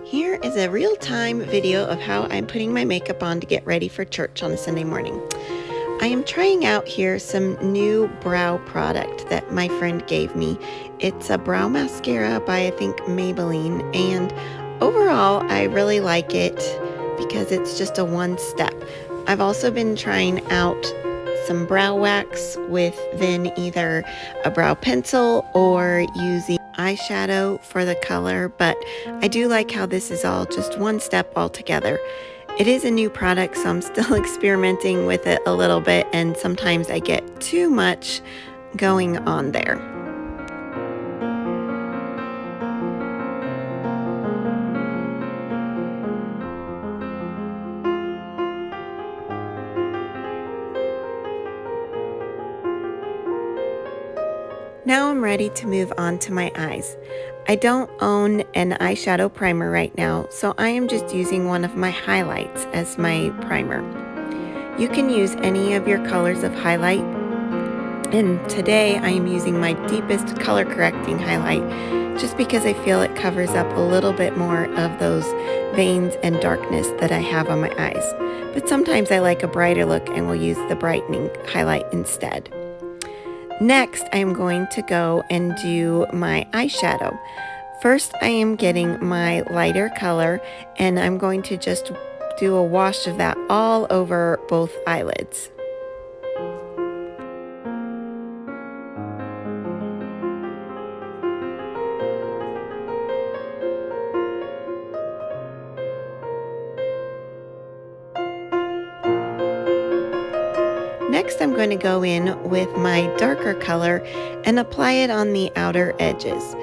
Here is a real-time video of how I'm putting my makeup on to get ready for church on a Sunday morning. I am trying out here some new brow product that my friend gave me. It's a brow mascara by I think Maybelline, and overall I really like it because it's just a one step. I've also been trying out some brow wax with then either a brow pencil or using eyeshadow for the color, but I do like how this is all just one step all together. It is a new product, so I'm still experimenting with it a little bit, and sometimes I get too much going on there. Now I'm ready to move on to my eyes. I don't own an eyeshadow primer right now, so I am just using one of my highlights as my primer. You can use any of your colors of highlight, and today I am using my deepest color correcting highlight just because I feel it covers up a little bit more of those veins and darkness that I have on my eyes. But sometimes I like a brighter look and will use the brightening highlight instead. Next, I am going to go and do my eyeshadow. First, I am getting my lighter color, and I'm going to just do a wash of that all over both eyelids. Next, I'm going to go in with my darker color and apply it on the outer edges.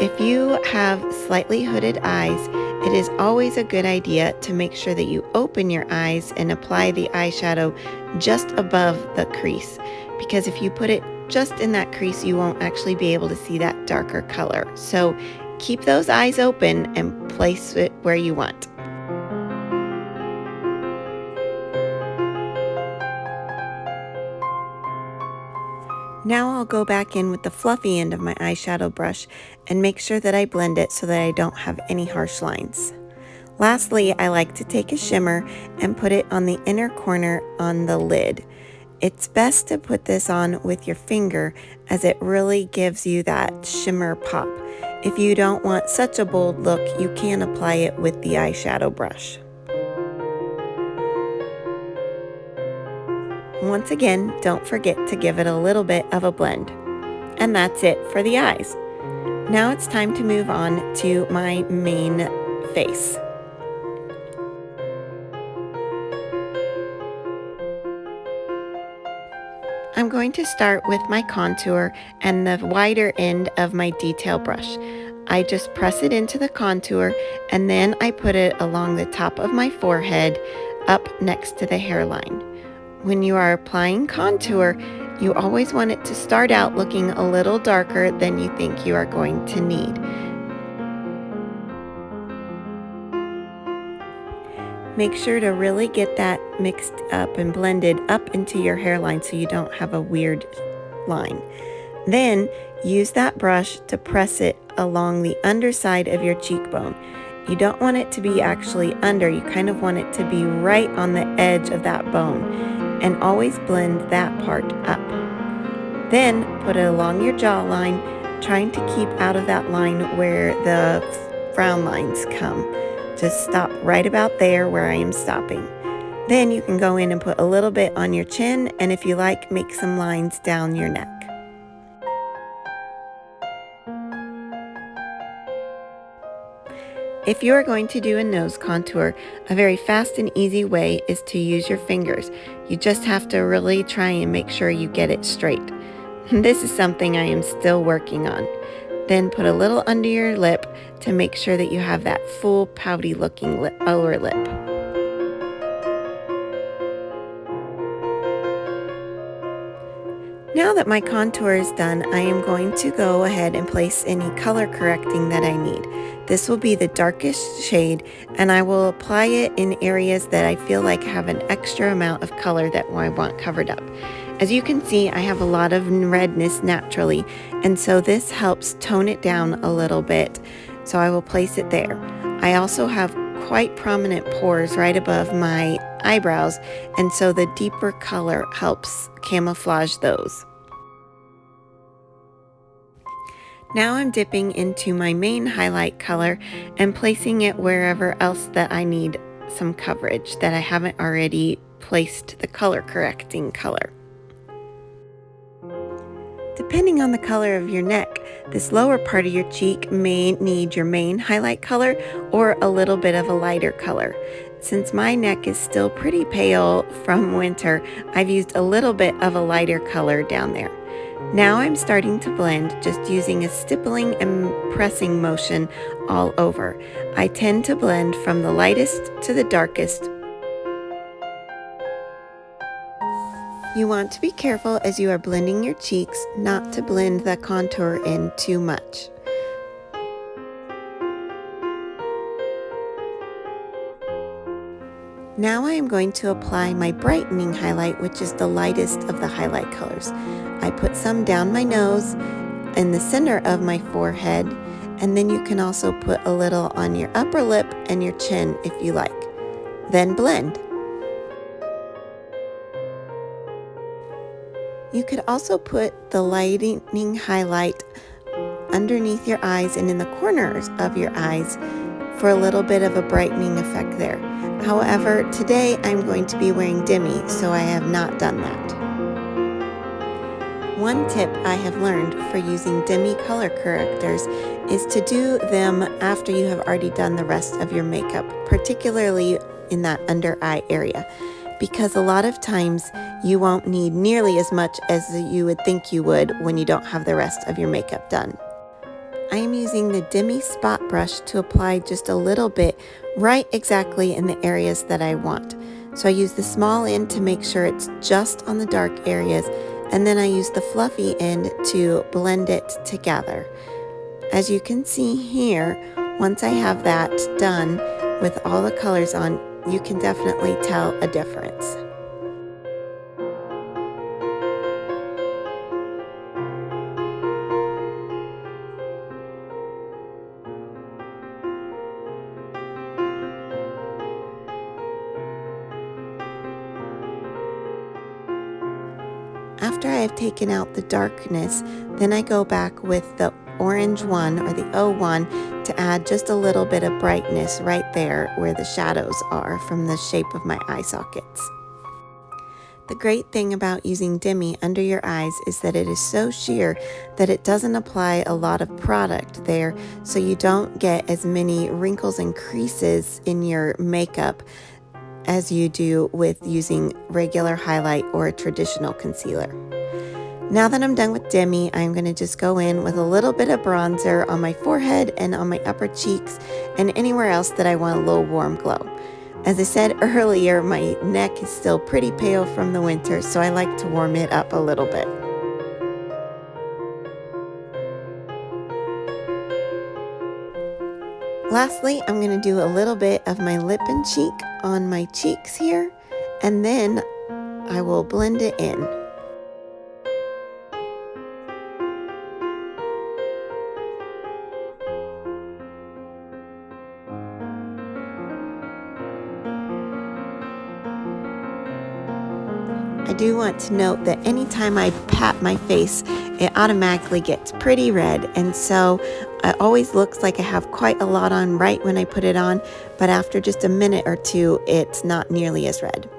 If you have slightly hooded eyes, it is always a good idea to make sure that you open your eyes and apply the eyeshadow just above the crease, because if you put it just in that crease, you won't actually be able to see that darker color. So keep those eyes open and place it where you want. Now I'll go back in with the fluffy end of my eyeshadow brush and make sure that I blend it so that I don't have any harsh lines. Lastly, I like to take a shimmer and put it on the inner corner on the lid. It's best to put this on with your finger as it really gives you that shimmer pop. If you don't want such a bold look, you can apply it with the eyeshadow brush. Once again, don't forget to give it a little bit of a blend. And that's it for the eyes. Now it's time to move on to my main face. I'm going to start with my contour and the wider end of my detail brush. I just press it into the contour and then I put it along the top of my forehead up next to the hairline. When you are applying contour, you always want it to start out looking a little darker than you think you are going to need. Make sure to really get that mixed up and blended up into your hairline so you don't have a weird line. Then use that brush to press it along the underside of your cheekbone. You don't want it to be actually under, you kind of want it to be right on the edge of that bone. And always blend that part up. Then put it along your jawline, trying to keep out of that line where the frown lines come. Just stop right about there where I am stopping. Then you can go in and put a little bit on your chin, and if you like, make some lines down your neck. If you are going to do a nose contour, a very fast and easy way is to use your fingers. You just have to really try and make sure you get it straight. This is something I am still working on. Then put a little under your lip to make sure that you have that full pouty looking lower lip. Now that my contour is done, I am going to go ahead and place any color correcting that I need. This will be the darkest shade, and I will apply it in areas that I feel like have an extra amount of color that I want covered up. As you can see, I have a lot of redness naturally, and so this helps tone it down a little bit. So I will place it there. I also have quite prominent pores right above my eyebrows, and so the deeper color helps camouflage those. Now I'm dipping into my main highlight color and placing it wherever else that I need some coverage that I haven't already placed the color correcting color. Depending on the color of your neck, this lower part of your cheek may need your main highlight color or a little bit of a lighter color. Since my neck is still pretty pale from winter, I've used a little bit of a lighter color down there. Now I'm starting to blend, just using a stippling and pressing motion all over. I tend to blend from the lightest to the darkest. You want to be careful as you are blending your cheeks not to blend the contour in too much. Now I am going to apply my brightening highlight, which is the lightest of the highlight colors. I put some down my nose, in the center of my forehead, and then you can also put a little on your upper lip and your chin if you like. Then blend. You could also put the lightening highlight underneath your eyes and in the corners of your eyes for a little bit of a brightening effect there. However, today I'm going to be wearing Demi, so I have not done that. One tip I have learned for using Demi color correctors is to do them after you have already done the rest of your makeup, particularly in that under eye area, because a lot of times you won't need nearly as much as you would think you would when you don't have the rest of your makeup done. I am using the Demi spot brush to apply just a little bit right exactly in the areas that I want. So I use the small end to make sure it's just on the dark areas, and then I use the fluffy end to blend it together. As you can see here, once I have that done with all the colors on, you can definitely tell a difference. After I have taken out the darkness, then I go back with the orange one or the O1 to add just a little bit of brightness right there where the shadows are from the shape of my eye sockets. The great thing about using Demi under your eyes is that it is so sheer that it doesn't apply a lot of product there, so you don't get as many wrinkles and creases in your makeup as you do with using regular highlight or a traditional concealer. Now that I'm done with Demi, I'm going to just go in with a little bit of bronzer on my forehead and on my upper cheeks and anywhere else that I want a little warm glow. As I said earlier, my neck is still pretty pale from the winter, so I like to warm it up a little bit. Lastly, I'm going to do a little bit of my lip and cheek on my cheeks here, and then I will blend it in. I do want to note that anytime I pat my face, it automatically gets pretty red, and so it always looks like I have quite a lot on right when I put it on, but after just a minute or two, it's not nearly as red.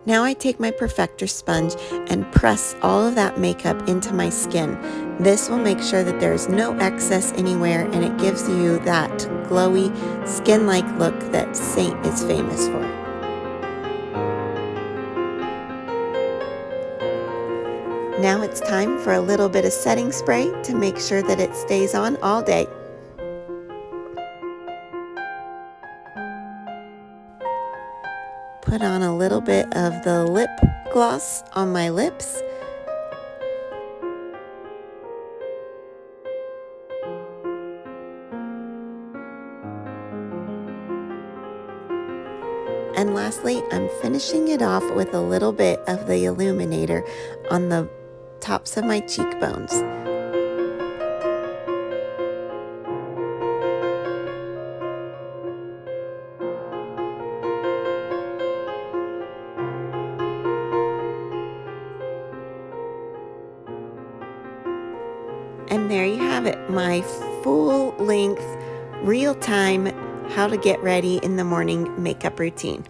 Now I take my perfector sponge and press all of that makeup into my skin. This will make sure that there's no excess anywhere, and it gives you that glowy, skin-like look that Seint is famous for. Now it's time for a little bit of setting spray to make sure that it stays on all day. Put on a little bit of the lip gloss on my lips. And lastly, I'm finishing it off with a little bit of the illuminator on the tops of my cheekbones. And there you have it, my full length, real time, how to get ready in the morning makeup routine.